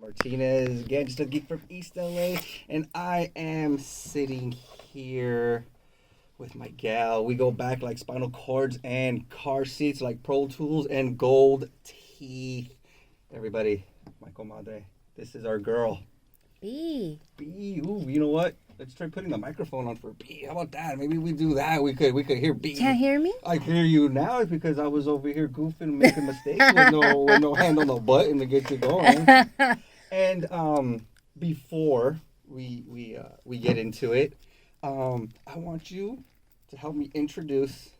Martinez, again, just a geek from East LA, and I am sitting here with my gal. We go back like spinal cords and car seats, like Pro Tools and gold teeth. Everybody, my comadre, this is our girl. B. B. Ooh, you know what? Let's try putting the microphone on for B. How about that? Maybe we do that. We could hear B. Can't hear me? I hear you now because I was over here goofing, making mistakes with no hand on the button to get you going. And before we get into it, I want you to help me introduce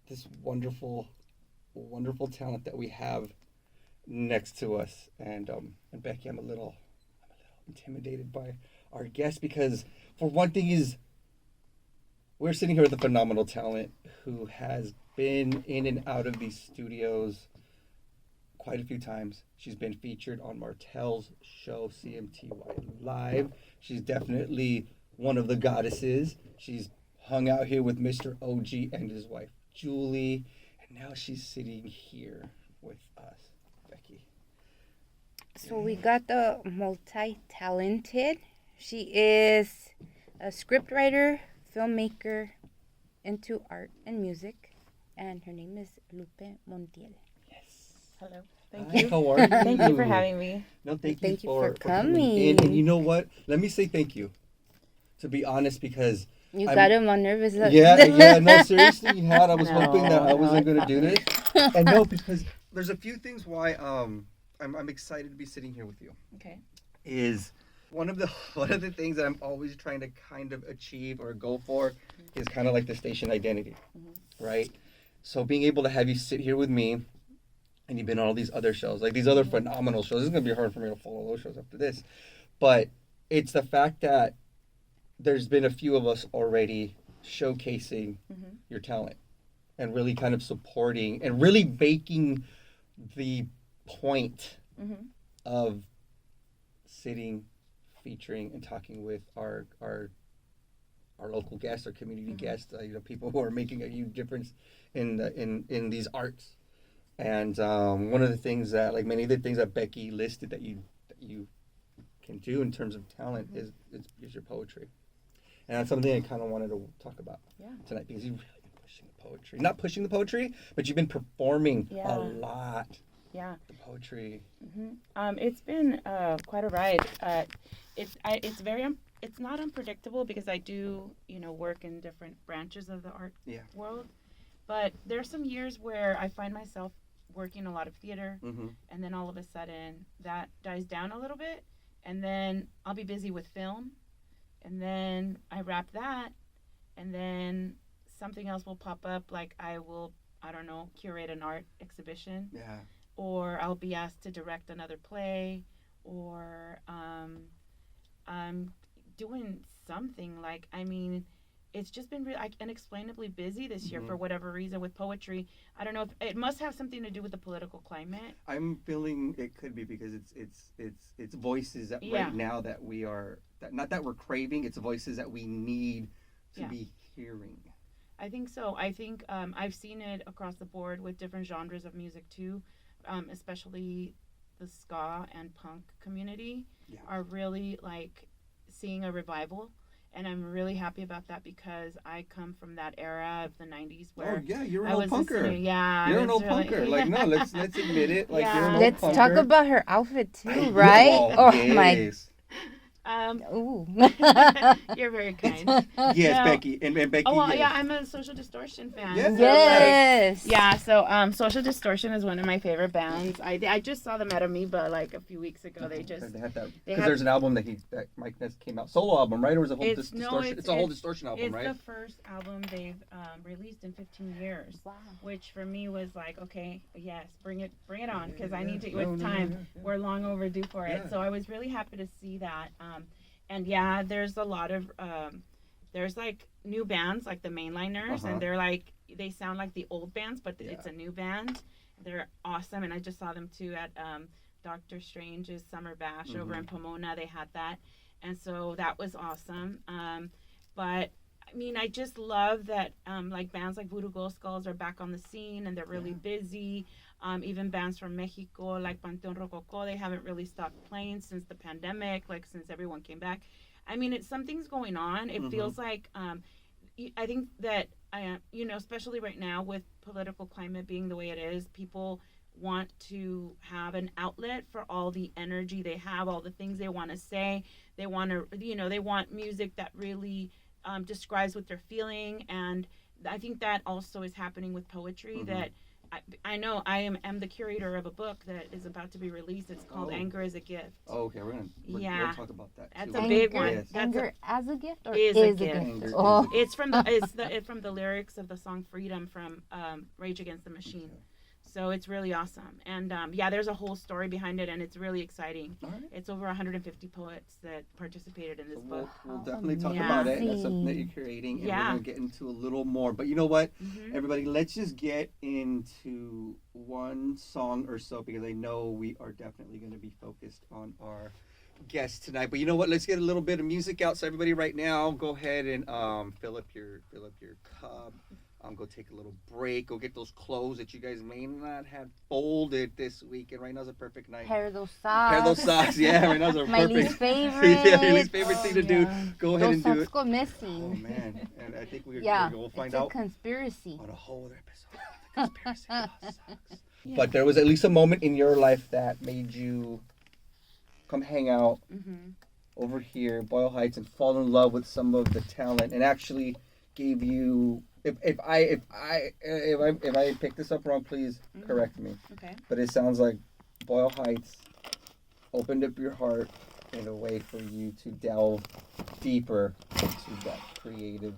this wonderful talent that we have next to us. And Becky, I'm a little intimidated by our guest because, for one thing, we're sitting here with a phenomenal talent who has been in and out of these studios quite a few times. She's been featured on Montiel's show CMTY Live. She's definitely one of the goddesses. She's hung out here with Mr. OG and his wife Julie, and now she's sitting here with us, Becky. So we got the multi-talented. She is a scriptwriter, filmmaker, into art and music, and her name is Lupe Montiel. Yes. Hello. Thank Hi, you. how are you? Thank you for having me. No, thank you for coming coming. in. And you know what? Let me say thank you. To be honest, because You got him all nervous. yeah, no, seriously, you had. I was No, hoping that I wasn't no, going to do this. And no, because there's a few things why I'm excited to be sitting here with you. Okay. Is one of the things that I'm always trying to kind of achieve or go for is kind of like the station identity, right? So being able to have you sit here with me, and you've been on all these other shows, like these other phenomenal shows. It's gonna be hard for me to follow those shows after this, but it's the fact that there's been a few of us already showcasing your talent and really kind of supporting and really making the point of sitting, featuring, and talking with our local guests, our community guests, people who are making a huge difference in these arts. And one of the things that, like many of the things that Becky listed that you can do in terms of talent is your poetry. And that's something I kind of wanted to talk about tonight, because you've really been pushing the poetry. Not pushing the poetry, but you've been performing a lot. Yeah. The poetry. It's been quite a ride. It's not unpredictable because I do, work in different branches of the art world. But there's some years where I find myself working a lot of theater, and then all of a sudden that dies down a little bit, and then I'll be busy with film, and then I wrap that, and then something else will pop up, like I don't know, curate an art exhibition. Yeah. Or I'll be asked to direct another play, or I'm doing something. It's just been really unexplainably busy this year for whatever reason with poetry. I don't know if it must have something to do with the political climate. I'm feeling it could be because it's voices that right now that we are not that we're craving. It's voices that we need to be hearing. I think so. I think I've seen it across the board with different genres of music too, especially the ska and punk community are really seeing a revival. And I'm really happy about that because I come from that era of the 90s where you're an old punker. You're an old punker. Let's admit it. You're an old Let's punker. talk about her outfit too, right? My. Ooh. You're very kind. Yes, No. Becky. And Becky. Oh, well, I'm a Social Distortion fan. Yes. Yeah, so Social Distortion is one of my favorite bands. I just saw them at Amoeba a few weeks ago. They had that because there's an album that Mike Ness came out, solo album, right? Or was it a whole distortion? It's a whole distortion album, right? It's the first album they've released in 15 years. Wow. Which for me was okay, yes, bring it on, because I need to. It's time. We're long overdue for it. So I was really happy to see that. And there's a lot of there's new bands like the Mainliners, and they sound like the old bands, but it's a new band. They're awesome, and I just saw them too at Dr. Strange's Summer Bash over in Pomona. They had that, and so that was awesome. But I mean, I just love that like bands like Voodoo Glow Skulls are back on the scene and they're really busy. Even bands from Mexico like Panteon Rococo, they haven't really stopped playing since the pandemic, like since everyone came back. I mean, it's something's going on. It feels like I think that especially right now with political climate being the way it is, people want to have an outlet for all the energy they have, all the things they want to say. They want to, they want music that really describes what they're feeling, and I think that also is happening with poetry. That I know I am the curator of a book that is about to be released. It's called Anger is a Gift. Oh, okay, we'll talk about that. That's too. a big one. Yes. Anger as a gift or is a gift. Oh, It's from the lyrics of the song Freedom from Rage Against the Machine. Okay. So it's really awesome. And there's a whole story behind it, and it's really exciting. All right. It's over 150 poets that participated in this book. We'll definitely talk about it. That's something that you're creating, and we're going to get into a little more. But you know what, everybody, let's just get into one song or so, because I know we are definitely going to be focused on our guest tonight. But you know what, let's get a little bit of music out. So everybody right now, go ahead and fill up your cup. Go take a little break. Go get those clothes that you guys may not have folded this week. And right now's a perfect night. Pair those socks. Pair those socks. Yeah, right now's a My perfect. least favorite. Yeah, your least favorite thing to do. Go ahead Those and do socks it. go missing. Oh man, and I think we'll find it's a out conspiracy. on a whole other episode. The conspiracy of socks. Yeah. But there was at least a moment in your life that made you come hang out over here, Boyle Heights, and fall in love with some of the talent, and actually gave you. If I pick this up wrong, please correct me. Okay. But it sounds like Boyle Heights opened up your heart in a way for you to delve deeper into that creative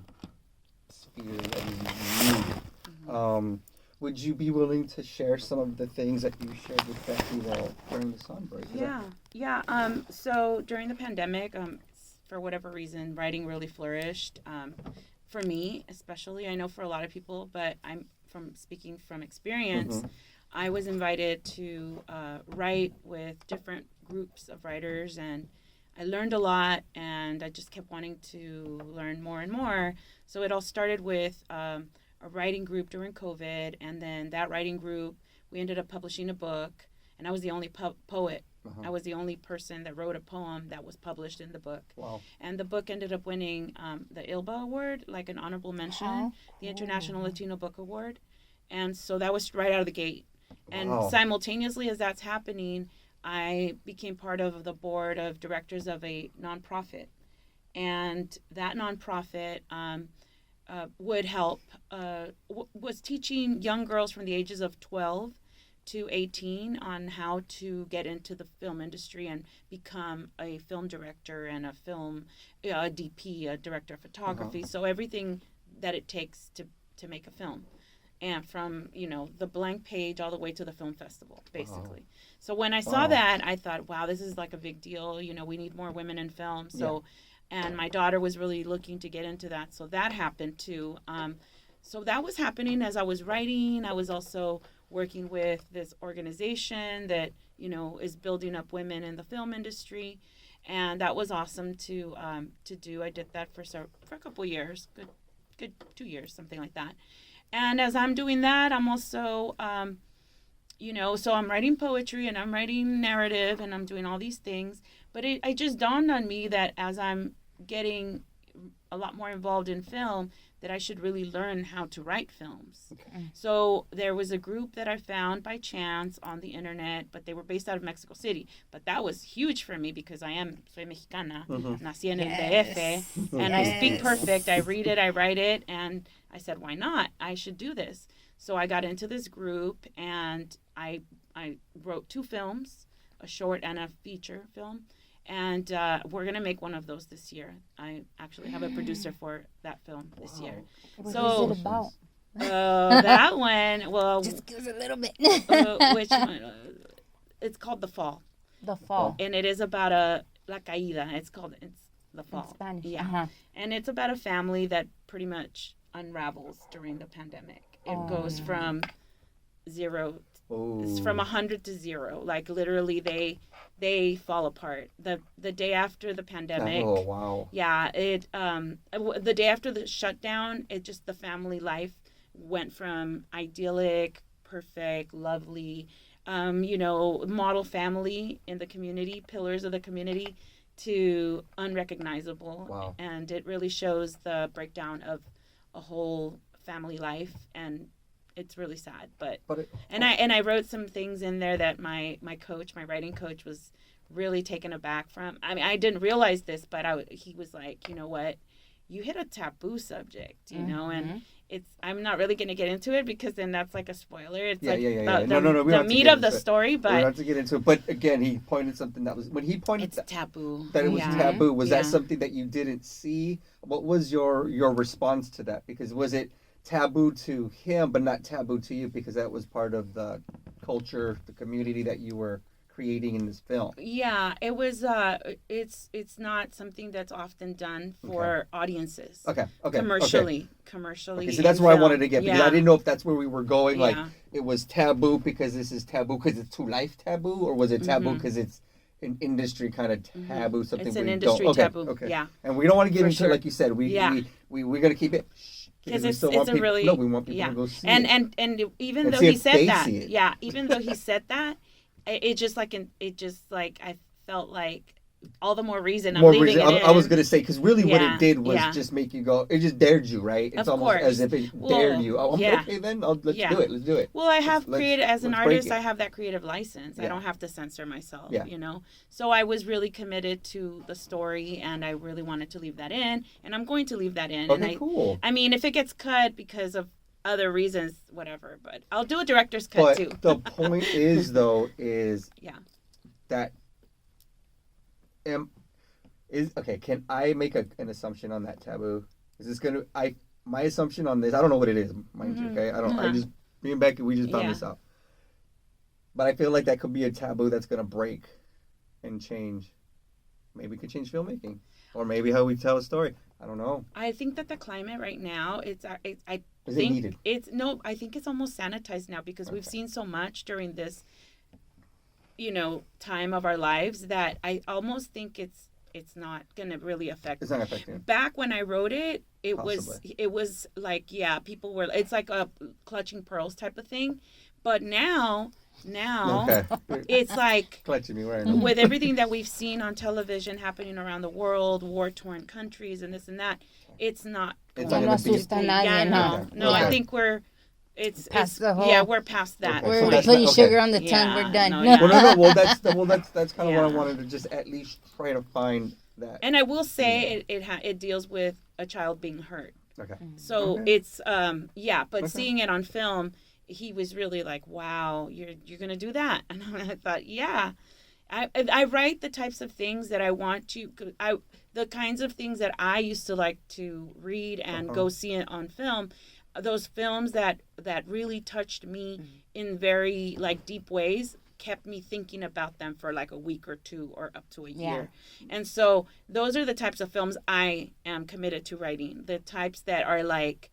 sphere that you. Would you be willing to share some of the things that you shared with Becky during the song break? Yeah. So during the pandemic, for whatever reason, writing really flourished. For me, especially, I know for a lot of people, but I'm speaking from experience. I was invited to write with different groups of writers, and I learned a lot, and I just kept wanting to learn more and more. So it all started with a writing group during COVID, and then that writing group, we ended up publishing a book, and I was the only poet. I was the only person that wrote a poem that was published in the book. Wow. And the book ended up winning the ILBA Award, like an honorable mention, the International Latino Book Award. And so that was right out of the gate. And simultaneously as that's happening, I became part of the board of directors of a nonprofit. And that nonprofit would help, was teaching young girls from the ages of 12 to 18 on how to get into the film industry and become a film director and a DP, a director of photography. So everything that it takes to make a film. And from, the blank page all the way to the film festival, basically. So when I saw that, I thought, wow, this is like a big deal. We need more women in film. So, and my daughter was really looking to get into that. So that happened too. So that was happening as I was writing. I was also working with this organization that is building up women in the film industry, and that was awesome to do. I did that for a couple years, good 2 years, something like that. And as I'm doing that, I'm also so I'm writing poetry and I'm writing narrative and I'm doing all these things. But it just dawned on me that as I'm getting a lot more involved in film, that I should really learn how to write films. Okay. So there was a group that I found by chance on the internet, but they were based out of Mexico City. But that was huge for me because soy mexicana, nací en el DF, and I speak perfect. I read it, I write it, and I said, why not? I should do this. So I got into this group, and I wrote 2 films, a short and a feature film. And we're going to make one of those this year. I actually have a producer for that film this year. What is it about? That one, well... Just give us a little bit. Which one? It's called The Fall. The Fall. And it is about La Caída. It's The Fall. In Spanish. Yeah. And it's about a family that pretty much unravels during the pandemic. It goes from 0 It's from 100 to 0. Like literally, they fall apart. The day after the pandemic. Oh wow. Yeah, the day after the shutdown, the family life went from idyllic, perfect, lovely, model family in the community, pillars of the community, to unrecognizable. Wow. And it really shows the breakdown of a whole family life, and it's really sad. I wrote some things in there that my writing coach, was really taken aback from. I mean, I didn't realize this, but he was like, you know what, you hit a taboo subject, and I'm not really going to get into it because then that's like a spoiler. It's the meat of the story, but we don't have to get into it. But again, he pointed something that was when he pointed taboo. That it was taboo. Was that something that you didn't see? What was your response to that? Because was it taboo to him, but not taboo to you because that was part of the culture, the community that you were creating in this film? Yeah, it was. It's not something that's often done for audiences. Okay. Commercially. Okay, so that's where I wanted to get because I didn't know if that's where we were going. Yeah. Like it was taboo because this is taboo because it's to life taboo, or was it taboo because it's an industry kind of taboo? Something it's an industry taboo. Okay. Yeah. And we don't want to get into sure. like you said. We're gonna keep it. Because we want people to go see it. And even though he said that, even though he said that, it just like I felt like all the more reason I'm leaving it in. I was gonna say because really what it did was just make you go. It just dared you, right? It's almost as if it dared you. Okay, then let's do it. Well, I have created as an artist. I have that creative license. I don't have to censor myself. Yeah. So I was really committed to the story, and I really wanted to leave that in, and I'm going to leave that in. Okay, cool. I mean, if it gets cut because of other reasons, whatever, but I'll do a director's cut too. The point is that can I make an assumption on that taboo? Is this gonna my assumption on this, I don't know what it is, mind you, okay? I just me and Becky, we just found this out. But I feel like that could be a taboo that's gonna break and change. Maybe we could change filmmaking. Or maybe how we tell a story. I don't know. I think that the climate right now, Is it needed? I think it's almost sanitized now because we've seen so much during this, time of our lives that I almost think it's not gonna really affect. It's not affecting. Back when I wrote it, it Possibly. was like people were. It's like a clutching pearls type of thing, but now it's like clutching me right with everything that we've seen on television happening around the world, war-torn countries and this and that. It's not. It's not gonna be. No. I think we're past the whole. We're past that. We're putting sugar on the tongue. We're done. Well, that's kind of what I wanted to just at least try to find that. And I will say it deals with a child being hurt. Okay. So it's but seeing it on film, he was really like, "Wow, you're gonna do that," and I thought, "Yeah." I write the types of things that I want to. The kinds of things that I used to like to read and go see it on film. Those films that really touched me in very deep ways kept me thinking about them for like a week or two or up to a year. And so those are the types of films I am committed to writing. The types that are like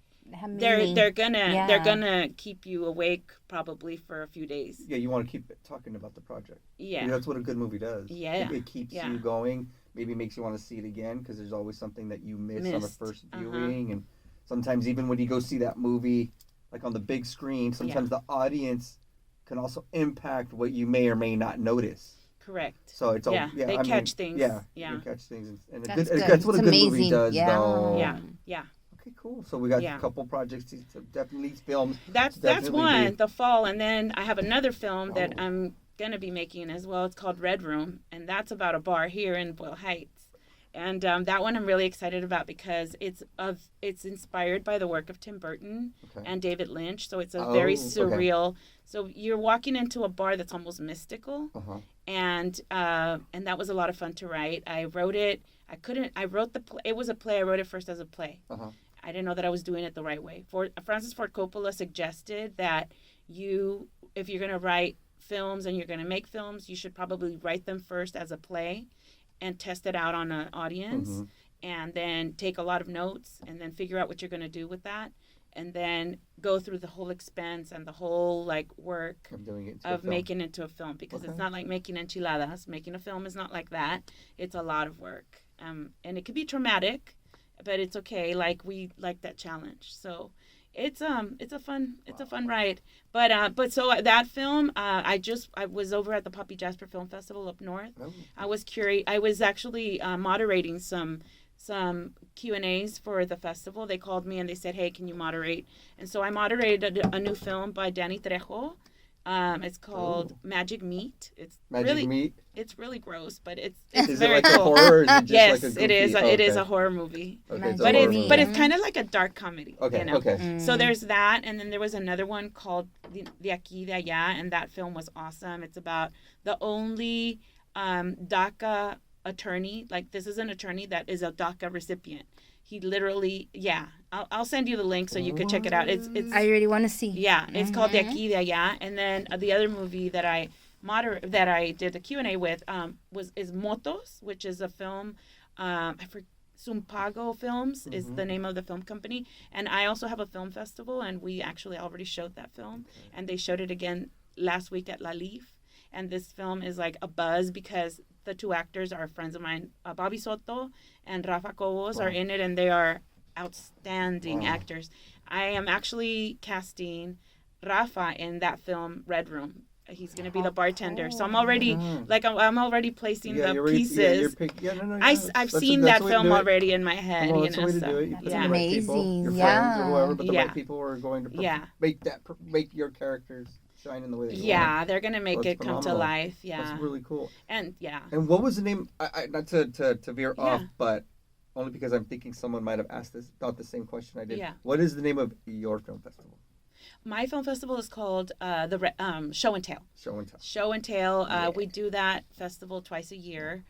they're gonna keep you awake probably for a few days. Yeah, you want to keep talking about the project. Yeah, that's what a good movie does. Yeah, it keeps you going. Maybe makes you want to see it again because there's always something that you missed on the first viewing. And sometimes even when you go see that movie like on the big screen, sometimes the audience can also impact what you may or may not notice. Correct. So it's they catch things. Yeah, they catch things, and that's what a good movie does, though. Yeah. Okay, cool. So we got a couple projects, definitely films. That's one, the fall, and then I have another film that I'm gonna be making as well. It's called Red Room, and that's about a bar here in Boyle Heights. And that one I'm really excited about because it's inspired by the work of Tim Burton and David Lynch. So it's a very surreal. So you're walking into a bar that's almost mystical, and that was a lot of fun to write. I wrote it. I wrote the play. It was a play. I wrote it first as a play. I didn't know that I was doing it the right way. Francis Ford Coppola suggested that if you're going to write films and you're going to make films, you should probably write them first as a play and test it out on an audience and then take a lot of notes and then figure out what you're going to do with that. and then go through the whole expense and the whole like work of making it into a film, because it's not like making enchiladas. Making a film is not like that. It's a lot of work, and it could be traumatic, but it's okay. Like, we like that challenge, so it's a fun ride. But so that film, I was over at the Poppy Jasper Film Festival up north. I was actually moderating some Q&As for the festival. They called me and they said, hey, can you moderate? And so I moderated a new film by Danny Trejo. It's called Magic Meat. It's really gross, but it's very it like cool. A horror, or is it just yes, like a it is. goofy? It is a horror movie. Okay, But it's kind of like a dark comedy. Okay, you know? okay. So there's that, and then there was another one called De Aquí de Allá, and that film was awesome. It's about the only DACA attorney. Like, this is an attorney that is a DACA recipient. He literally, I'll send you the link so you could check it out. It's I really want to see. Yeah, it's called De Aquí de Allá. And then the other movie that I did the Q&A with is Motos, which is a film. Sumpago Films is the name of the film company, and I also have a film festival, and we actually already showed that film, and they showed it again last week at La Leaf. And this film is like a buzz because the two actors are friends of mine. Bobby Soto and Rafa Cobos are in it, and they are outstanding actors. I am actually casting Rafa in that film, Red Room. He's going to be the bartender. So I'm already I'm already placing the pieces. I've seen that film already in my head. Well, that's the way to do it. You put in the right people, your friends or whoever, but the right people are going to make your characters shine in the way that you want. They're going to make it come to life. That's really cool. And And what was the name? I not to veer off, but only because I'm thinking someone might have asked thought the same question I did. Yeah. What is the name of your film festival? My film festival is called Show and Tell. Show and Tell. We do that festival twice a year,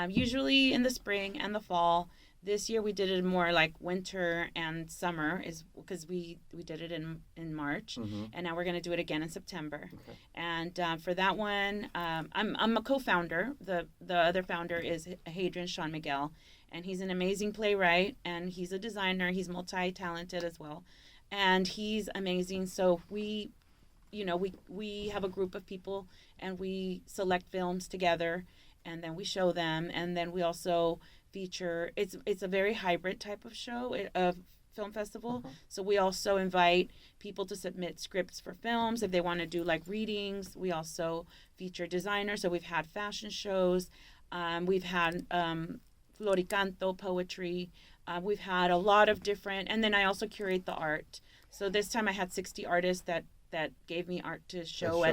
usually in the spring and the fall. This year we did it more like winter and summer, is because we did it in March, and now we're going to do it again in September. Okay. And for that one, I'm a co-founder. The other founder is Hadrian Sean Miguel, and he's an amazing playwright, and he's a designer. He's multi-talented as well. And he's amazing. So we have a group of people, and we select films together, and then we show them, and then we also feature. It's a very hybrid type of show, of film festival. So we also invite people to submit scripts for films if they want to do like readings. We also feature designers. So we've had fashion shows. We've had floricanto, poetry. We've had a lot of different, and then I also curate the art. So this time I had 60 artists that gave me art to show at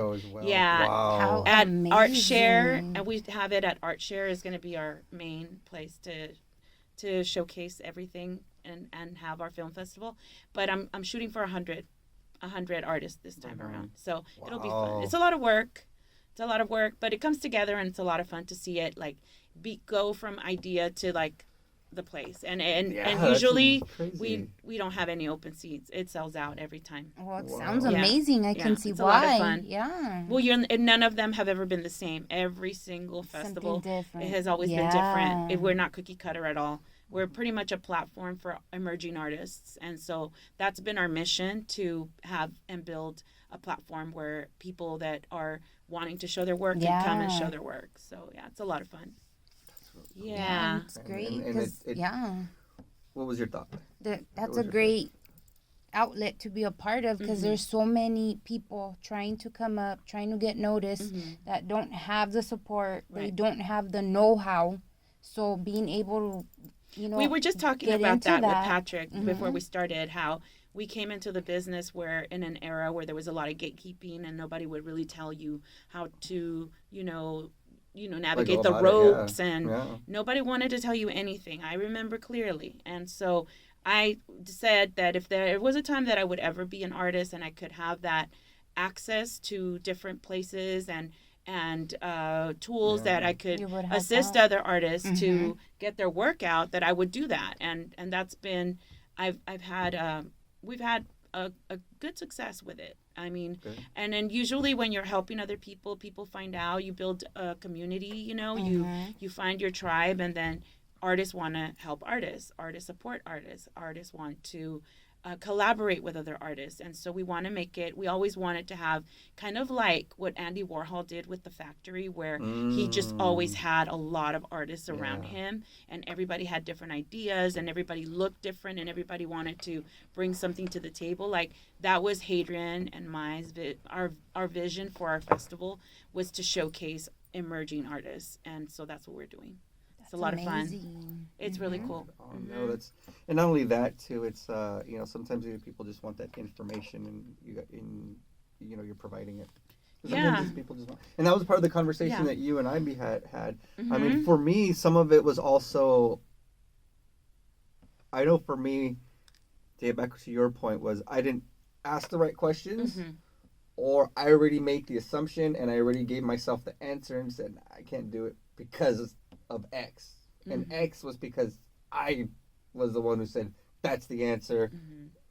at Art Share, and we have it at Art Share is going to be our main place to showcase everything and have our film festival. But I'm shooting for 100 artists this time around, so it'll be fun. It's a lot of work. But it comes together, and it's a lot of fun to see it like go from idea to like the place, and usually we don't have any open seats. It sells out every time. Well, it sounds amazing. I can see it's why. A lot of fun. Yeah. Well, none of them have ever been the same. Every single festival, it has always been different. We're not cookie cutter at all. We're pretty much a platform for emerging artists, and so that's been our mission, to have and build a platform where people that are wanting to show their work can come and show their work. So it's a lot of fun. Yeah, it's great. What was your thought? That's a great outlet to be a part of, because there's so many people trying to come up, trying to get noticed, that don't have the support. Right. They don't have the know-how. So being able to, we were just talking about that with Patrick before we started, how we came into the business where in an era where there was a lot of gatekeeping, and nobody would really tell you how to, navigate the ropes, and nobody wanted to tell you anything. I remember clearly. And so I said that if there was a time that I would ever be an artist and I could have that access to different places and tools that I could assist other artists to get their work out, that I would do that. And that's been, we've had a good success with it. I mean, and then usually when you're helping other people, people find out, you build a community, you find your tribe, and then artists want to help artists support artists want to collaborate with other artists. And so we want to make it, we always wanted to have kind of like what Andy Warhol did with the factory, where he just always had a lot of artists around him, and everybody had different ideas, and everybody looked different, and everybody wanted to bring something to the table. Like that was Hadrian and our vision for our festival, was to showcase emerging artists. And so that's what we're doing. It's a lot of fun. It's really cool. Oh, no, that's, and not only that too. It's sometimes people just want that information, and you're providing it. Sometimes people just want, and that was part of the conversation that you and I had. I mean, for me, some of it was also. I know for me, to get back to your point, was I didn't ask the right questions, or I already made the assumption and I already gave myself the answer and said I can't do it because of X. And X was because I was the one who said that's the answer.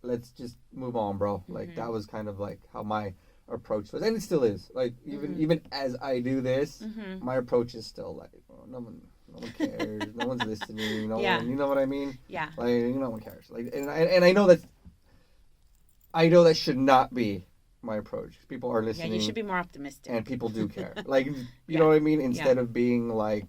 Let's just move on, bro. Like that was kind of like how my approach was, and it still is. Like even as I do this, my approach is still like, oh, no one cares. No one's listening. No one, you know what I mean? Yeah. Like no one cares. Like and I know that should not be my approach. People are listening. Yeah, you should be more optimistic. And people do care. Like you know what I mean? Instead of being like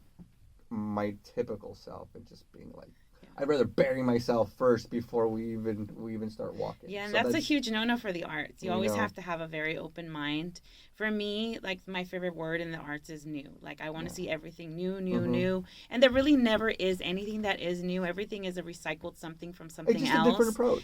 my typical self and just being like, I'd rather bury myself first before we even start walking. Yeah, and so that's a huge no-no for the arts. You always have to have a very open mind. For me, like my favorite word in the arts is new. Like I want to see everything new. And there really never is anything that is new. Everything is a recycled something from something else. It's just a different approach.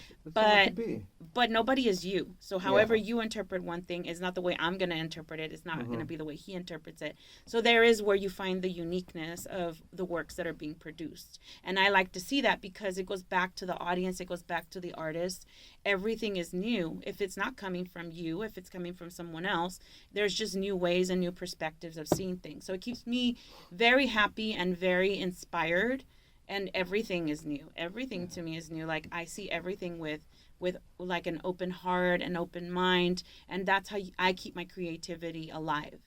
But nobody is you. So however you interpret one thing is not the way I'm going to interpret it. It's not going to be the way he interprets it. So there is where you find the uniqueness of the works that are being produced. And I like to see that because it goes back to the audience. It goes back to the artist. Everything is new. If it's not coming from you, if it's coming from someone else, there's just new ways and new perspectives of seeing things. So it keeps me very happy and very inspired. And everything is new. Everything to me is new. Like I see everything with like an open heart, an open mind, and that's how I keep my creativity alive.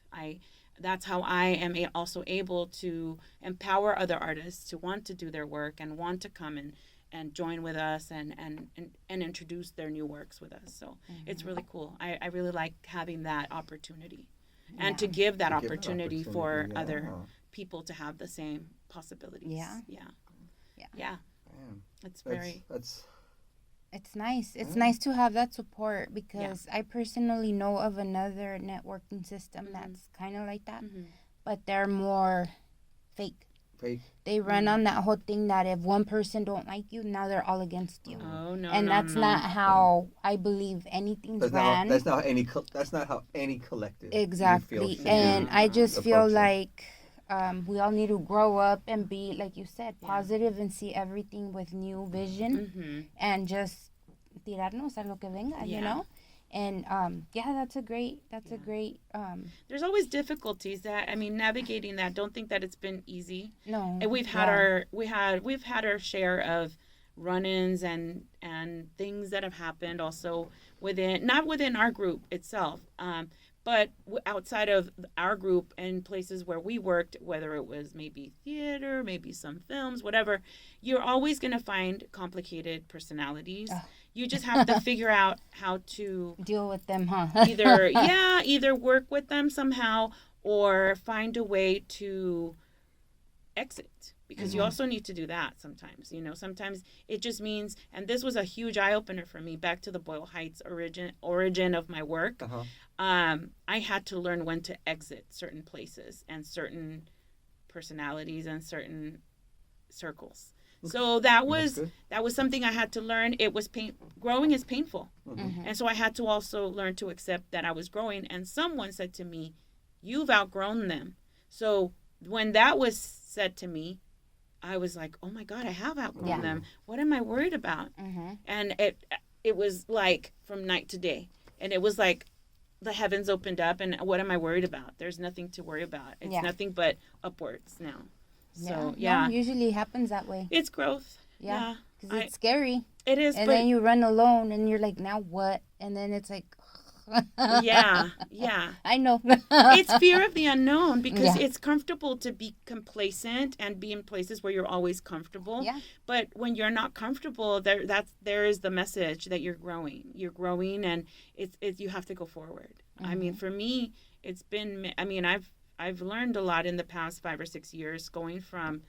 That's how I am also able to empower other artists to want to do their work and want to come and join with us and introduce their new works with us. So it's really cool. I really like having that opportunity and to give that opportunity for other people to have the same possibilities. Yeah. It's nice. It's nice to have that support because I personally know of another networking system that's kind of like that, but they're more fake. They run on that whole thing that if one person don't like you, now they're all against you. Oh no! And that's not how I believe anything's ran. That's not how any collective. Exactly, and I just feel like we all need to grow up and be, like you said, positive and see everything with new vision and just tirarnos a lo que venga, you know? And that's a great there's always difficulties navigating that. Don't think that it's been easy. No. And we've had our share of run-ins and things that have happened also not within our group itself, but outside of our group and places where we worked, whether it was maybe theater, maybe some films, whatever, you're always going to find complicated personalities. You just have to figure out how to deal with them, huh? either work with them somehow or find a way to exit, because you also need to do that sometimes. Sometimes it just means, and this was a huge eye-opener for me, back to the Boyle Heights origin of my work. I had to learn when to exit certain places and certain personalities and certain circles. So that was something I had to learn. It was growing is painful. And so I had to also learn to accept that I was growing. And someone said to me, "You've outgrown them." So when that was said to me, I was like, "Oh my God, I have outgrown them. What am I worried about?" And it was like from night to day. And it was like the heavens opened up, and what am I worried about? There's nothing to worry about. It's nothing but upwards now. So, No, usually it happens that way. It's growth. Yeah. Because it's scary. It is. And then you run alone and you're like, now what? And then it's like, Yeah. I know. It's fear of the unknown because Yeah. it's comfortable to be complacent and be in places where you're always comfortable. Yeah. But when you're not comfortable, there is the message that you're growing. You're growing, and it's you have to go forward. I mean, for me, it's been. I mean, I've learned a lot in the past 5 or 6 years, going from,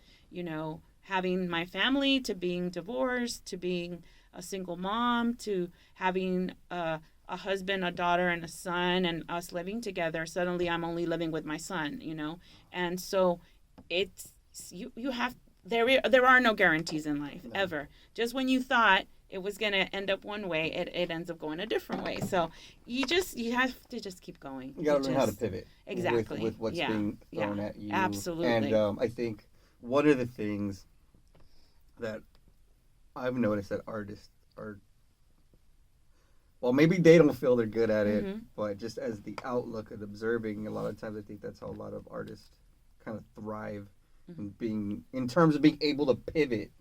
having my family to being divorced to being a single mom to having a husband, a daughter, and a son, and us living together. Suddenly, I'm only living with my son, and so it's you have there are no guarantees in life ever. Just when you thought it was going to end up one way, it ends up going a different way. So you have to just keep going. You got to learn how to pivot. Exactly. With what's being thrown at you. Absolutely. And I think one of the things that I've noticed that artists are, well, maybe they don't feel they're good at it, but just as the outlook and observing, a lot of times I think that's how a lot of artists kind of thrive in terms of being able to pivot.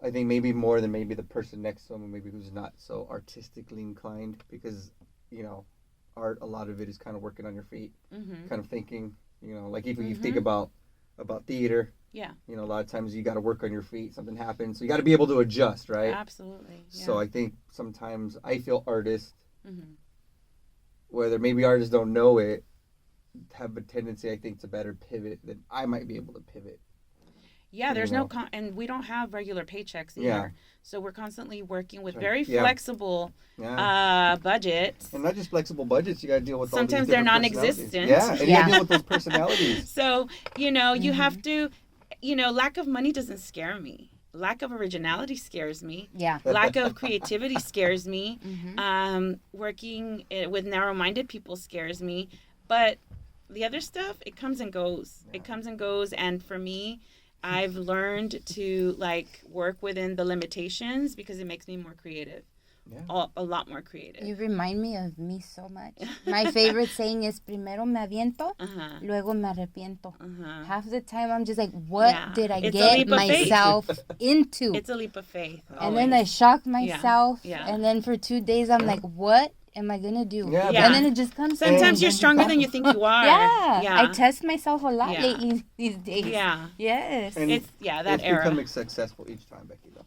I think maybe more than maybe the person next to them, maybe who's not so artistically inclined, because art, a lot of it is kind of working on your feet, kind of thinking, like if you think about theater, a lot of times you got to work on your feet, something happens, so you got to be able to adjust, right? Absolutely. Yeah. So I think sometimes I feel artists, whether maybe artists don't know it, have a tendency, I think, to better pivot than I might be able to pivot. Yeah, there's and we don't have regular paychecks either. Yeah. So we're constantly working with very flexible budgets. And not just flexible budgets, you got to deal with sometimes all these they're different non-existent. Yeah, and you got to deal with those personalities. So, you have to, lack of money doesn't scare me. Lack of originality scares me. Yeah. Lack of creativity scares me. Working with narrow-minded people scares me. But the other stuff, it comes and goes. It comes and goes. And for me, I've learned to work within the limitations because it makes me more creative. Yeah. A lot more creative. You remind me of me so much. My favorite saying is primero me aviento, luego me arrepiento. Half the time I'm just like, what did I get myself into? It's a leap of faith. And then I shock myself. Yeah. And then for 2 days I'm like, what am I going to do? Yeah. And then it just comes. Sometimes you're stronger than you think you are. Yeah. I test myself a lot lately these days. Yeah. Yes. And it's era. It's becoming successful each time, Becky, though.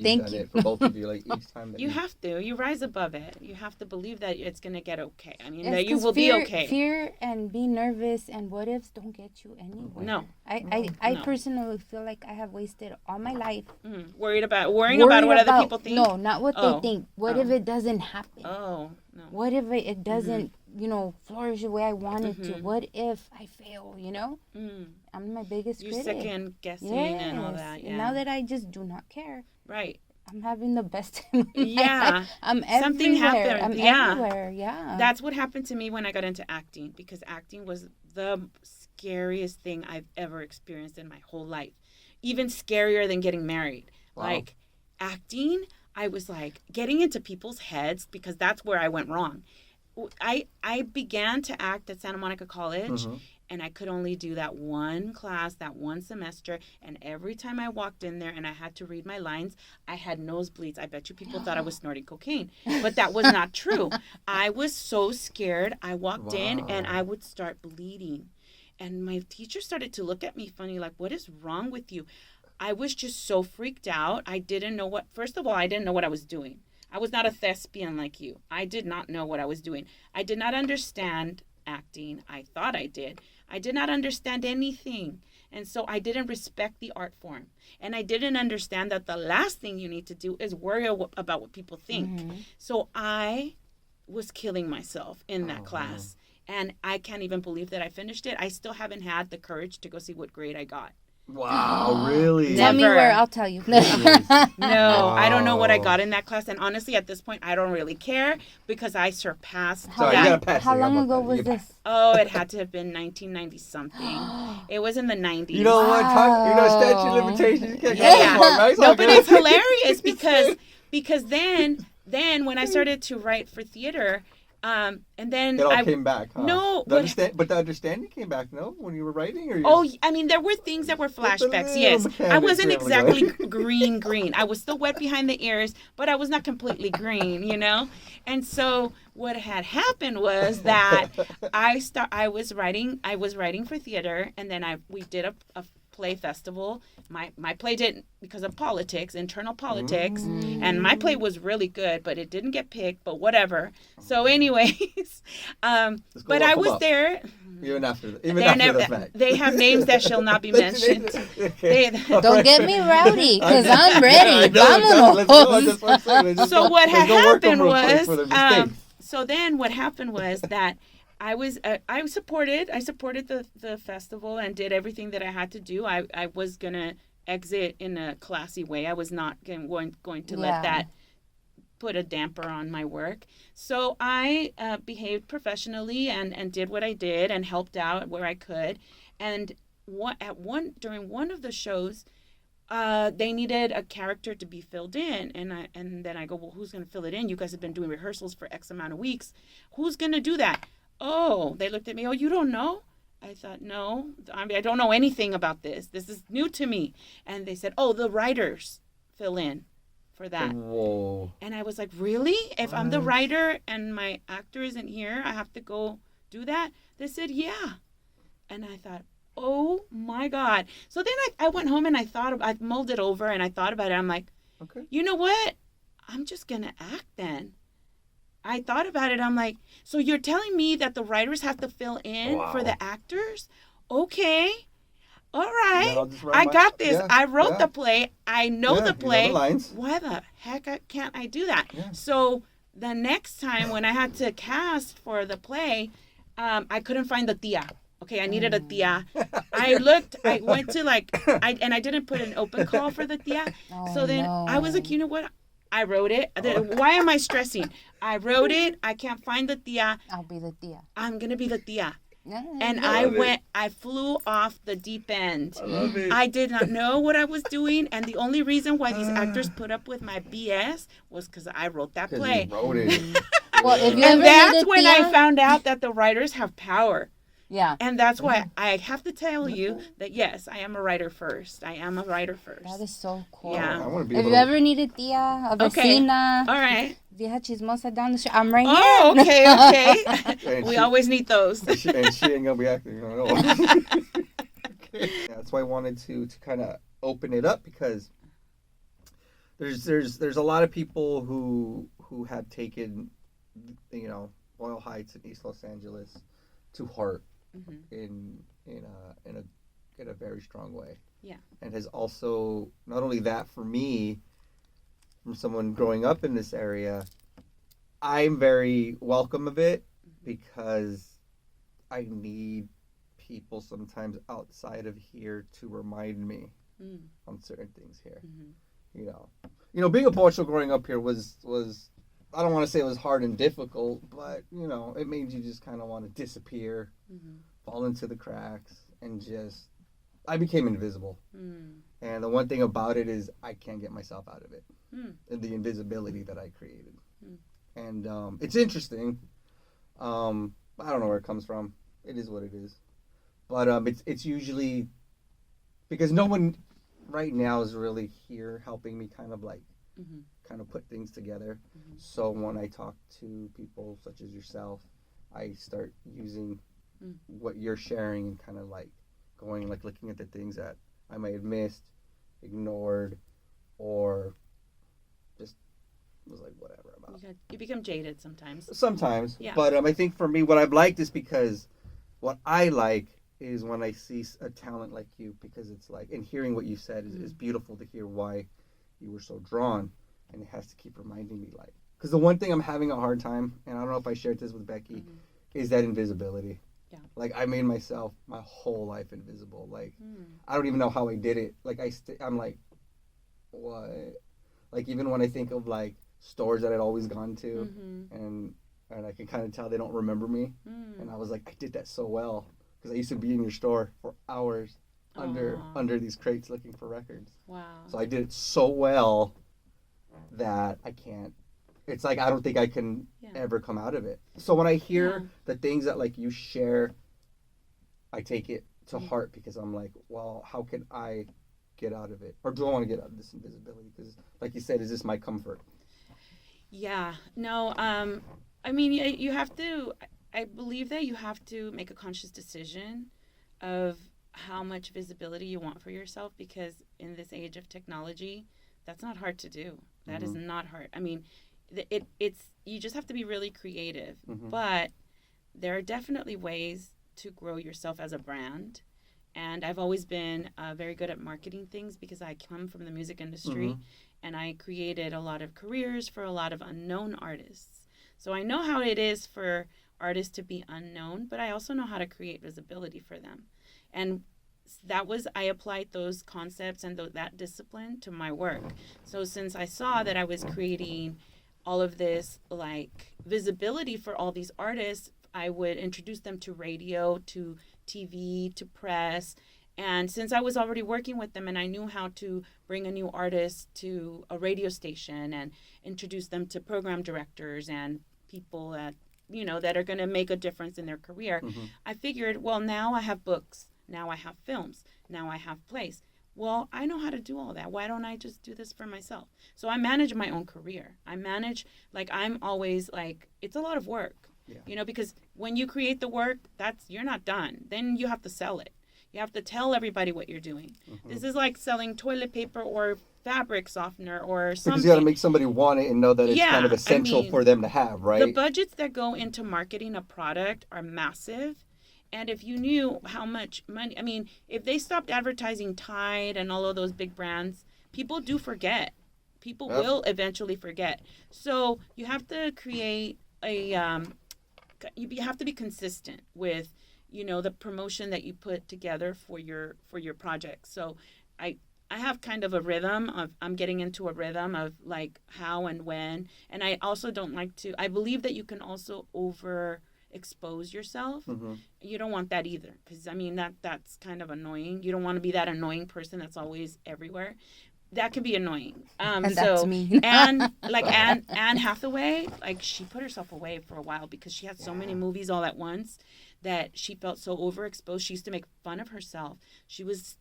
Thank you. For both of you, each time that you have to. You rise above it. You have to believe that it's going to get okay. I mean, yes, that you will be okay. Fear and being nervous and what ifs don't get you anywhere. No. I personally feel like I have wasted all my life worrying about what other people think. No, not what they think. What if it doesn't happen? Oh, no. What if it doesn't, flourish the way I want it to? What if I fail, I'm my biggest critic. You're second guessing and all that. Yeah. And now that I just do not care. Right. I'm having the best time. Yeah. I'm everywhere. Something happened. I'm everywhere. Yeah. That's what happened to me when I got into acting, because acting was the scariest thing I've ever experienced in my whole life. Even scarier than getting married. Wow. Acting, I was getting into people's heads, because that's where I went wrong. I began to act at Santa Monica College, and I could only do that one class, that one semester, and every time I walked in there and I had to read my lines, I had nosebleeds. I bet you people thought I was snorting cocaine, but that was not true. I was so scared. I walked in and I would start bleeding, and my teacher started to look at me funny, like, what is wrong with you? I was just so freaked out. I didn't know first of all, I didn't know what I was doing. I was not a thespian like you. I did not know what I was doing. I did not understand acting. I thought I did. I did not understand anything. And so I didn't respect the art form. And I didn't understand that the last thing you need to do is worry about what people think. So I was killing myself in that class. And I can't even believe that I finished it. I still haven't had the courage to go see what grade I got. Wow, really? Tell me where, I'll tell you. No, I don't know what I got in that class. And honestly, at this point, I don't really care, because I surpassed that. How long ago was this? Oh, it had to have been 1990 something. It was in the 90s. You know what? Statute of limitations. You can't go that far, right? No, but it's hilarious because then when I started to write for theater, And then it all came back, huh? No, but the understanding came back, no, when you were writing, or I mean, there were things that were flashbacks. Yes, I wasn't exactly green. I was still wet behind the ears, but I was not completely green, you know. And so what had happened was that I was writing for theater, and then we did a play festival. My play didn't, because of politics, internal politics, and my play was really good, but it didn't get picked, but whatever. So anyways, but I was there. Even after the fact. They have names that shall not be mentioned. Don't get me rowdy, because I'm ready. Vámonos. So what had happened was, so then what happened was that I supported the festival and did everything that I had to do. I was gonna exit in a classy way. I was not going to let that put a damper on my work. So I behaved professionally and did what I did and helped out where I could. And during one of the shows, they needed a character to be filled in, and then I go, well, who's gonna fill it in? You guys have been doing rehearsals for X amount of weeks. Who's gonna do that? Oh, they looked at me. Oh, you don't know? I thought, no. I mean, I don't know anything about this. This is new to me. And they said, oh, the writers fill in for that. Whoa. And I was like, really? If I'm the writer and my actor isn't here, I have to go do that? They said, yeah. And I thought, oh my God. So then I went home and I mulled it over and I thought about it. I'm like, okay, you know what? I'm just going to act then. I thought about it. I'm like, so you're telling me that the writers have to fill in for the actors? Okay. All right. I got this. Yeah, I wrote the play. I know the play. You know the lines. Why the heck can't I do that? Yeah. So the next time when I had to cast for the play, I couldn't find the tia. Okay, I needed a tia. I went to and I didn't put an open call for the tia. So then I was like, you know what? I wrote it. Why am I stressing? I wrote it. I can't find the tia. I'll be the tia. I'm going to be the tia. Yeah, and I flew off the deep end. I love it. I did not know what I was doing. And the only reason why these actors put up with my BS was because I wrote that play. You wrote it. Well, if you and that's when I found out that the writers have power. Yeah. And that's why I have to tell you that, yes, I am a writer first. I am a writer first. That is so cool. Yeah. I want to be if you ever need a tia, a vecina, all right, vieja chismosa down the street, I'm right here. Oh, okay. We always need those. And she ain't going to be acting at all. Yeah, that's why I wanted to kind of open it up, because there's a lot of people who have taken, Royal Heights in East Los Angeles to heart. In a very strong way. Yeah. And has also, not only that, for me, from someone growing up in this area, I'm very welcome of it, because I need people sometimes outside of here to remind me on certain things here. Being a Portugal growing up here was I don't want to say it was hard and difficult, but, it made you just kind of want to disappear, fall into the cracks, and I became invisible. And the one thing about it is I can't get myself out of it. And the invisibility that I created. And it's interesting. I don't know where it comes from. It is what it is. But it's usually because no one right now is really here helping me kind of put things together. So when I talk to people such as yourself, I start using what you're sharing and kind of going, looking at the things that I might have missed, ignored, or just was whatever about. You become jaded sometimes. Sometimes. Yeah. But I think for me, what I've liked is because what I like is when I see a talent like you, because it's and hearing what you said is beautiful to hear why you were so drawn. And it has to keep reminding me, because the one thing I'm having a hard time, and I don't know if I shared this with Becky, is that invisibility. Yeah. I made myself my whole life invisible. I don't even know how I did it. I'm like, what? Even when I think of stores that I'd always gone to, and I can kind of tell they don't remember me. And I was like, I did that so well, because I used to be in your store for hours under these crates looking for records. Wow. So I did it so well that I can't it's like I don't think I can ever come out of it. So when I hear the things that like you share, I take it to heart because I'm like, well, how can I get out of it? Or do I want to get out of this invisibility? Because like you said, is this my comfort? Yeah. No, I mean, you have to, I believe that you have to make a conscious decision of how much visibility you want for yourself, because in this age of technology, that's not hard to do. That is not hard. I mean, it's you just have to be really creative. But there are definitely ways to grow yourself as a brand. And I've always been very good at marketing things because I come from the music industry and I created a lot of careers for a lot of unknown artists. So I know how it is for artists to be unknown, but I also know how to create visibility for them. And I applied those concepts and that discipline to my work. So since I saw that I was creating all of this like visibility for all these artists, I would introduce them to radio, to TV, to press. And since I was already working with them and I knew how to bring a new artist to a radio station and introduce them to program directors and people that, that are going to make a difference in their career, I figured, well, now I have books, now I have films, now I have plays. Well, I know how to do all that. Why don't I just do this for myself? So I manage my own career. I'm always like, it's a lot of work. Yeah. Because when you create the work, you're not done. Then you have to sell it. You have to tell everybody what you're doing. This is like selling toilet paper or fabric softener or something. Because you got to make somebody want it and know that it's kind of essential for them to have, right? The budgets that go into marketing a product are massive. And if you knew how much money, if they stopped advertising Tide and all of those big brands, people do forget. People will eventually forget. So you have to create you have to be consistent with, the promotion that you put together for your project. So I have kind of a rhythm I'm getting into a rhythm of like how and when. And I also don't like to, I believe that you can also overexpose yourself. You don't want that either. Because that's kind of annoying. You don't want to be that annoying person that's always everywhere. That can be annoying. That's me. And like Anne Hathaway, like she put herself away for a while because she had so many movies all at once that she felt so overexposed. She used to make fun of herself. She was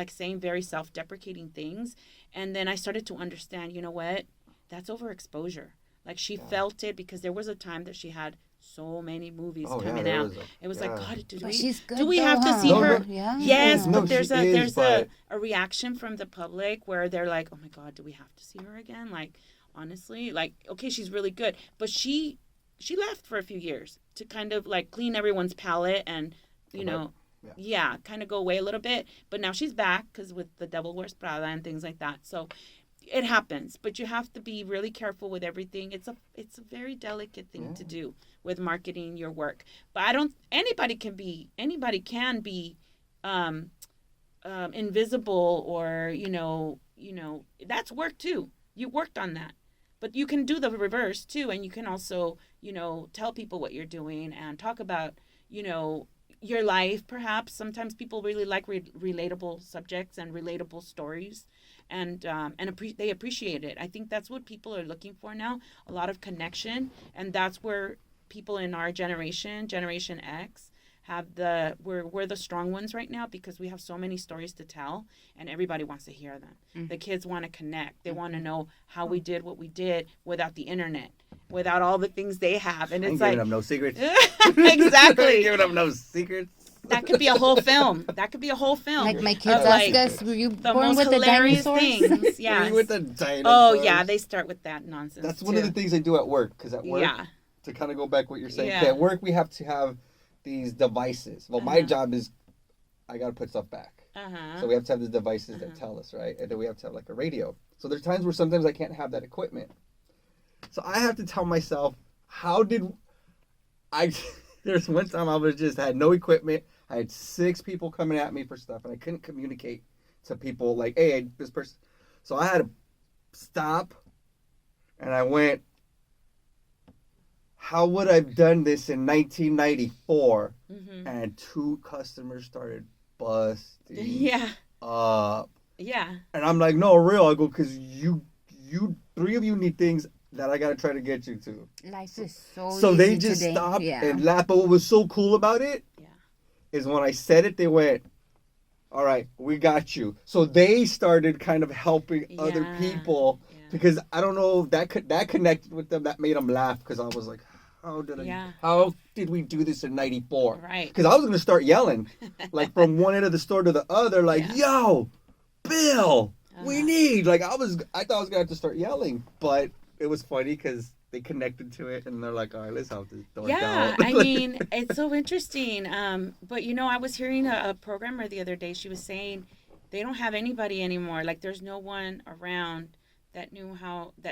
saying very self-deprecating things. And then I started to understand, you know what? That's overexposure. Like she felt it because there was a time that she had so many movies coming out. It was like, God, do we have to see her? No. Yeah. Yes, but there's a reaction from the public where they're like, oh my God, do we have to see her again? Like, honestly, like, okay, she's really good. But she left for a few years to kind of like clean everyone's palate and, kind of go away a little bit. But now she's back because with The Devil Wears Prada and things like that. So it happens, but you have to be really careful with everything. It's a very delicate thing to do with marketing your work. But anybody can be invisible or, that's work too. You worked on that. But you can do the reverse too. And you can also, tell people what you're doing and talk about, your life perhaps. Sometimes people really like relatable subjects and relatable stories. And they appreciate it. I think that's what people are looking for now, a lot of connection. And that's where people in our Generation X, we're the strong ones right now because we have so many stories to tell and everybody wants to hear them. The kids want to connect. They want to know how we did what we did without the internet, without all the things they have. And it's giving them no secrets. Exactly. Giving them no secrets. That could be a whole film. Like my kids ask us, were you born with the dinosaurs? Things. Yes. Were you with the dinosaurs? Oh, yeah. They start with that nonsense. That's one of the things I do at work. Because at work, to kind of go back what you're saying, at work we have to have these devices. Well, my job is I got to put stuff back. So we have to have these devices that tell us, right? And then we have to have like a radio. So there's times where sometimes I can't have that equipment. So I have to tell myself, there's one time I had no equipment. I had 6 people coming at me for stuff, and I couldn't communicate to people like, hey, this person. So I had to stop, and I went, how would I have done this in 1994? And 2 customers started busting up. Yeah. And I'm like, no, real. I go, because you 3 of you need things that I gotta try to get you to. Life is so So easy they just today. stopped Yeah. and laughed. But what was so cool about it is when I said it, they went, all right, we got you. So they started kind of helping other people because I don't know, that connected with them. That made them laugh because I was like, how did we do this in 94? Right. Because I was going to start yelling like from one end of the store to the other, like, yo, Bill, we need, like, I thought I was going to have to start yelling, but it was funny because they connected to it and they're like, all right, let's help this dork out. I mean, it's so interesting. But I was hearing a programmer the other day. She was saying they don't have anybody anymore. Like, there's no one around that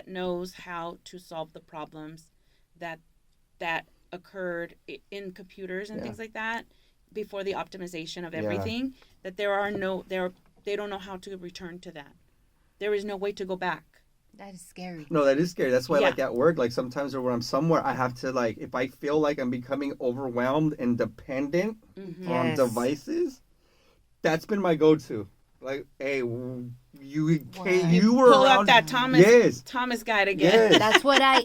knows how to solve the problems that occurred in computers and things like that before the optimization of everything. That they don't know how to return to that. There is no way to go back. That is scary. No, that is scary. That's why, like, at work, like, sometimes when I'm somewhere, I have to, like, if I feel like I'm becoming overwhelmed and dependent on devices, that's been my go-to. Like, hey, you were pull around. up that Thomas guide again. Yes. That's what I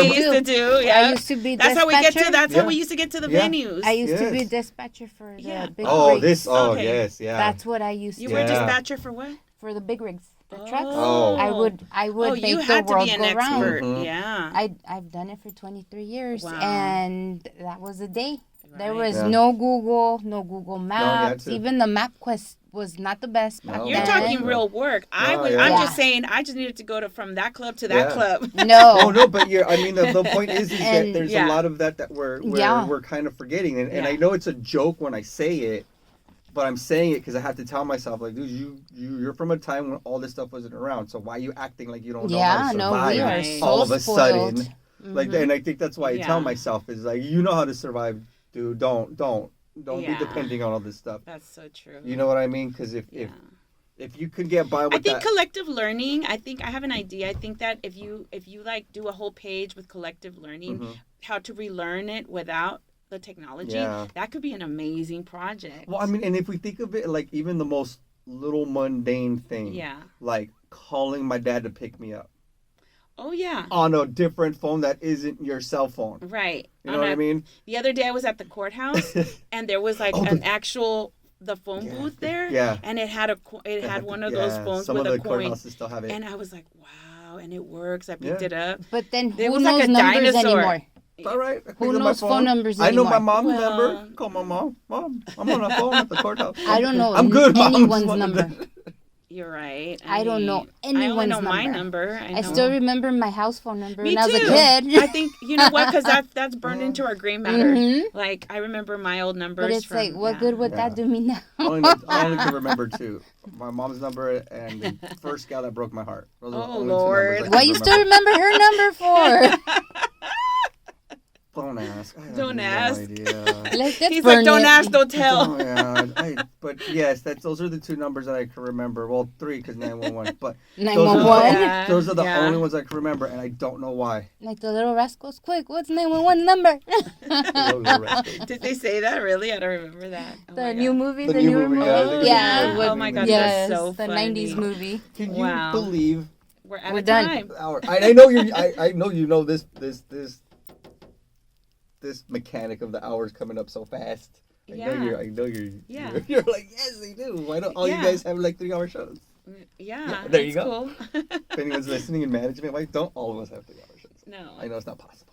used to do. Yeah. I used to be That's dispatcher. how we get to. That's how we used to get to the venues. I used to be dispatcher for the big rigs. Yes, yeah. That's what I used to. You were dispatcher for what? For the big rigs, the trucks. Oh. I would make you the had world to be an go round. expert. Mhm. Yeah. I've done it for 23 years, Wow. and that was the day. Right. There was no Google Maps. Even the MapQuest was not the best back You're then. talking real work. I'm just saying, I just needed to go from that club to that club. No. Oh no, but the point is that there's a lot of that we're kind of forgetting, and I know it's a joke when I say it, but I'm saying it because I have to tell myself, like, dude, you're from a time when all this stuff wasn't around, so why are you acting like you don't know how to survive we are so all of a spoiled. sudden? Like, and I think that's why I tell myself is like, you know how to survive, dude. Don't be depending on all this stuff. That's so true. You know what I mean? Because if you could get by with that, collective learning. I think I have an idea. I think that if you like do a whole page with collective learning, how to relearn it without the technology, that could be an amazing project. Well, I mean, and if we think of it like even the most little mundane thing, like calling my dad to pick me up. Oh, yeah. On a different phone that isn't your cell phone. Right. You know what I mean? The other day I was at the courthouse and there was like an actual phone booth there. Yeah. And it had one of those phones some with of a the coin. courthouses still have it. And I was like, wow, and it works. I picked it up. But then It who was knows like a numbers dinosaur. anymore? All right. Who knows phone numbers I know anymore? my mom's number. Call my mom. Mom, I'm on a phone at the courthouse. I don't know I'm good, anyone's Mom. number. You're right. I don't know anyone's I only know number. my number. I still remember my house phone number Me when I was a too. kid. I think, you know what, because that's burned into our gray matter. Like, I remember my old numbers. But it's like, what good would that do me now? I only can remember two. My mom's number and the first gal that broke my heart. Those are the only two Lord. numbers I What you still remember her number for? Don't ask. Don't ask. He's like, don't ask, don't tell. But yes, those are the two numbers that I can remember. Well, three because 911. But 911. Those are the only ones I can remember, and I don't know why. Like the Little Rascals, quick! What's 911 number? Did they say that really? I don't remember that. Oh the new movie, the newer movie. Yeah. Oh my God, yes, that's so the funny. 90s movie. Can you believe we're done? I know you know this mechanic of the hours coming up so fast. I know you're you're like, yes, they do. Why don't all you guys have like 3-hour shows? Yeah, there you go. Cool. If anyone's listening in management, why don't all of us have 3-hour shows? No. I know it's not possible.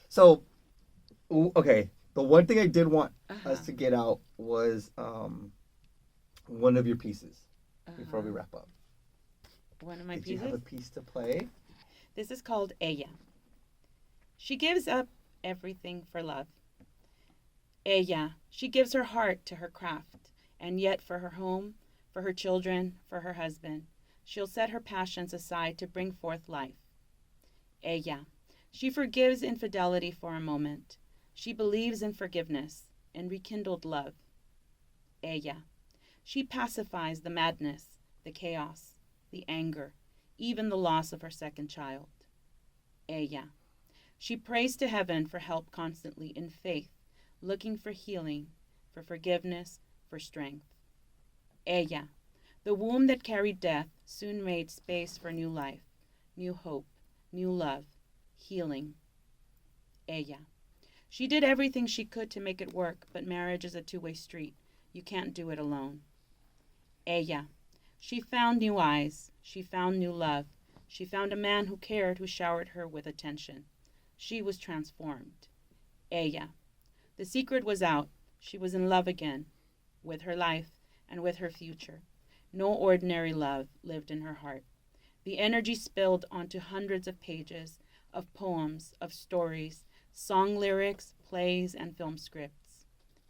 So, okay, the one thing I did want us to get out was one of your pieces before we wrap up. One of my pieces? Did you have a piece to play? This is called Ella. She gives up everything for love. Ella, she gives her heart to her craft, and yet for her home, for her children, for her husband, she'll set her passions aside to bring forth life. Ella, she forgives infidelity for a moment. She believes in forgiveness and rekindled love. Ella, she pacifies the madness, the chaos, the anger, even the loss of her second child. Ella, she prays to heaven for help constantly in faith, looking for healing, for forgiveness, for strength. Ella, the womb that carried death, soon made space for new life. new hope, new love, healing. Ella. She did everything she could to make it work, but marriage is a two-way street. You can't do it alone. Ella. She found new eyes. She found new love. She found a man who cared, who showered her with attention. She was transformed. Ella. The secret was out. She was in love again, with her life and with her future. No ordinary love lived in her heart. The energy spilled onto hundreds of pages of poems, of stories, song lyrics, plays, and film scripts.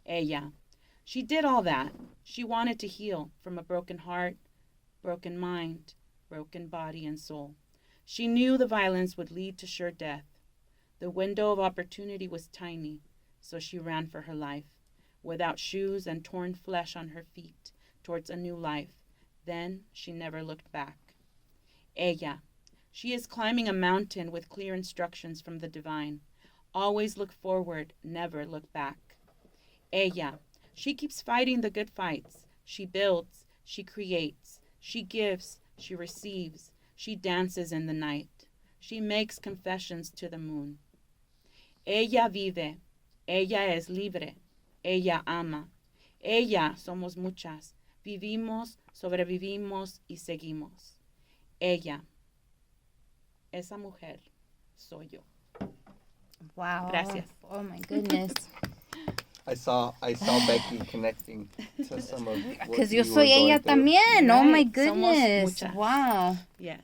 Ella. She did all that. She wanted to heal from a broken heart, broken mind, broken body and soul. She knew the violence would lead to sure death. The window of opportunity was tiny, so she ran for her life, without shoes and torn flesh on her feet, towards a new life. Then she never looked back. Ella. She is climbing a mountain with clear instructions from the divine. Always look forward, never look back. Ella. She keeps fighting the good fights. She builds, she creates, she gives, she receives, she dances in the night. She makes confessions to the moon. Ella vive. Ella es libre. Ella ama. Ella somos muchas. Vivimos, sobrevivimos y seguimos. Ella. Esa mujer soy yo. Wow. Gracias. Oh my goodness. I saw Becky connecting to some of what Because you yo were soy going ella through. también. Oh my Right. Somos goodness. muchas. Wow. Yes.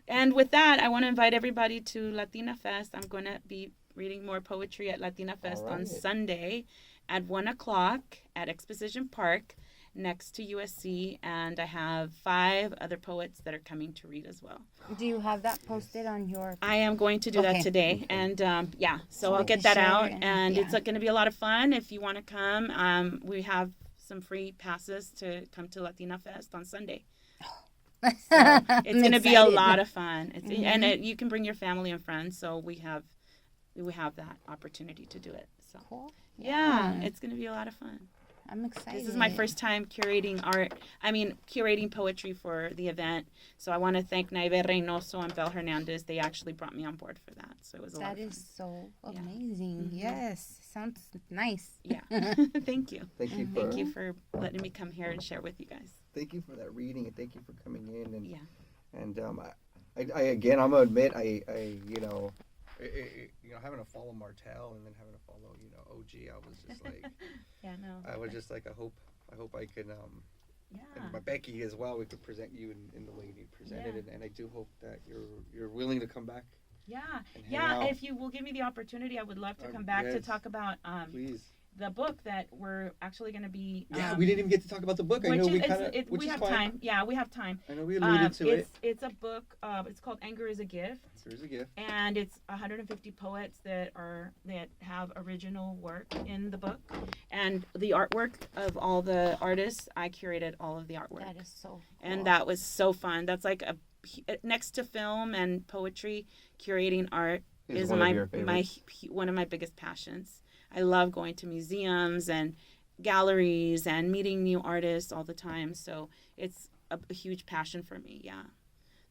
And with that, I want to invite everybody to Latina Fest. I'm going to be reading more poetry at Latina Fest All on right. Sunday at 1 o'clock at Exposition Park next to USC. And I have 5 other poets that are coming to read as well. Do you have that posted on your... I am going to do Okay. that today. And so So I'll we get can that share out. and- And yeah. it's going to be a lot of fun if you want to come. We have some free passes to come to Latina Fest on Sunday. It's going to be a lot of fun. You can bring your family and friends. So we have that opportunity to do it. So Cool. yeah, it's going to be a lot of fun. I'm excited. This is my first time curating poetry for the event. So I want to thank Naive Reynoso and Bel Hernandez. They actually brought me on board for that. So it was a lot That of fun. is so Yeah. amazing. Mhm. Yes. Sounds nice. Yeah. Thank you. Thank you for Thank you for letting me come here and share with you guys. thank you for that reading and thank you for coming in and Yeah. and I again I'm gonna admit I having to follow Martell and then having to follow OG, I was just like Yeah, no. I was just like I hope I can Yeah. and by Becky as well, we could present you in the way you presented Yeah. it, and I do hope that you're willing to come back Yeah. and hang Yeah. out. If you will give me the opportunity, I would love to come back to yes. talk about Please. the book that we're actually going to be. Yeah, we didn't even get to talk about the book. I know we kind of, which we is have fine. time. Yeah, we have time. I know we alluded to it. It's a book. It's called Anger is a Gift, There's a gift. and it's 150 poets that have original work in the book, and the artwork of all the artists. I curated all of the artwork. That is so cool. And that was so fun. That's like next to film and poetry, curating art is one of your favorites. one of my biggest passions. I love going to museums and galleries and meeting new artists all the time. So it's a huge passion for me. Yeah.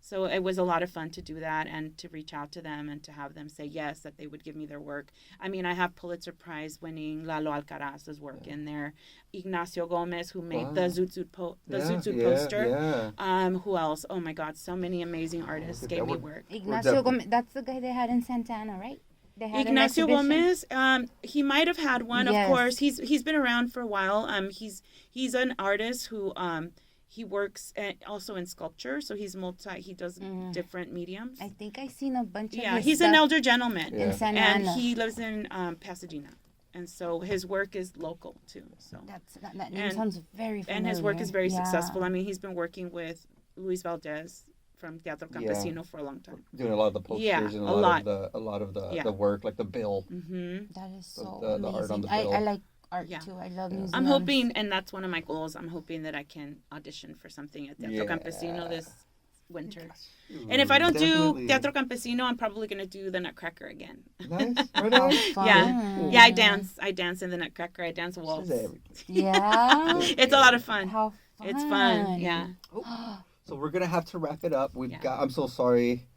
So it was a lot of fun to do that and to reach out to them and to have them say yes, that they would give me their work. I mean, I have Pulitzer Prize winning Lalo Alcaraz's work in there. Ignacio Gomez, who made the Zoot Zoot poster. Yeah. Who else? Oh my God, so many amazing artists gave me work. Ignacio Gomez, that's the guy they had in Santa Ana, right? They had Ignacio an exhibition. Gomez, he might have had one, Yes. of course. He's been around for a while. He's an artist who he works also in sculpture, so he does different mediums. I think I seen a bunch of Yeah, his he's an stuff elder gentleman, in Santa and Ana. he lives in Pasadena, and so his work is local too. So That name and- sounds very familiar. and his work is very Yeah. successful. I mean, he's been working with Luis Valdez from Teatro Campesino for a long time. Doing a lot of the posters Yeah, and a a lot. lot of the Yeah. the work, like the bill. Mm-hmm. That is so The amazing. art on the I bill. like art Yeah. too. I love museums. I'm hoping, and that's one of my goals, I'm hoping that I can audition for something at Teatro Yeah. Campesino this winter. And if I don't Definitely. do Teatro Campesino, I'm probably going to do the Nutcracker again. Nice, right How on. fun. Yeah, I dance. I dance in the Nutcracker. I dance waltz. This is everything. Yeah. It's a lot of fun. How fun. It's fun. Yeah. So we're gonna have to wrap it up. We've Yeah. got. I'm so sorry.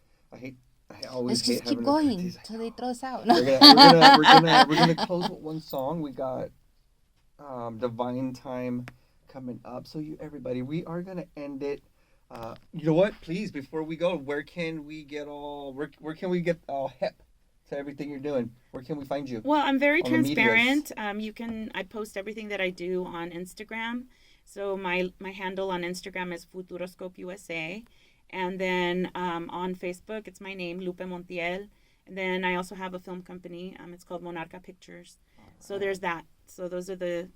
I always Let's hate just keep having going to till they throw us out. we're gonna close with one song. We got Divine Time coming up. So you everybody, we are gonna end it. You know what? Please, before we go, where can we get all hip to everything you're doing? Where can we find you? Well, I'm very On the transparent. I post everything that I do on Instagram. So my handle on Instagram is Futuroscope USA. And then on Facebook, it's my name, Lupe Montiel. And then I also have a film company. It's called Monarca Pictures. So there's that. So those are the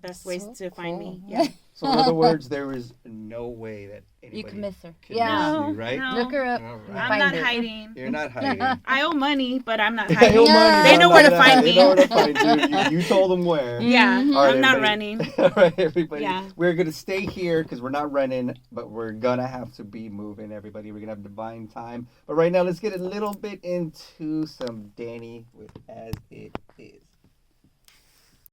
best ways to find me. Yeah. So in other words, there is no way that anybody You can miss her. can Yeah. miss you, right? No. Look her up. All and right. I'm find not her. hiding. You're not hiding. I owe money, but I'm not I hiding. owe money, They but know I'm where not to gonna find hide. me. They know where to find you. You told them where. Yeah, Mhm. All right, I'm not everybody. running. All right, everybody. Yeah. We're going to stay here because we're not running, but we're going to have to be moving, everybody. We're going to have Divine Time. But right now, let's get a little bit into some Danny with As It Is.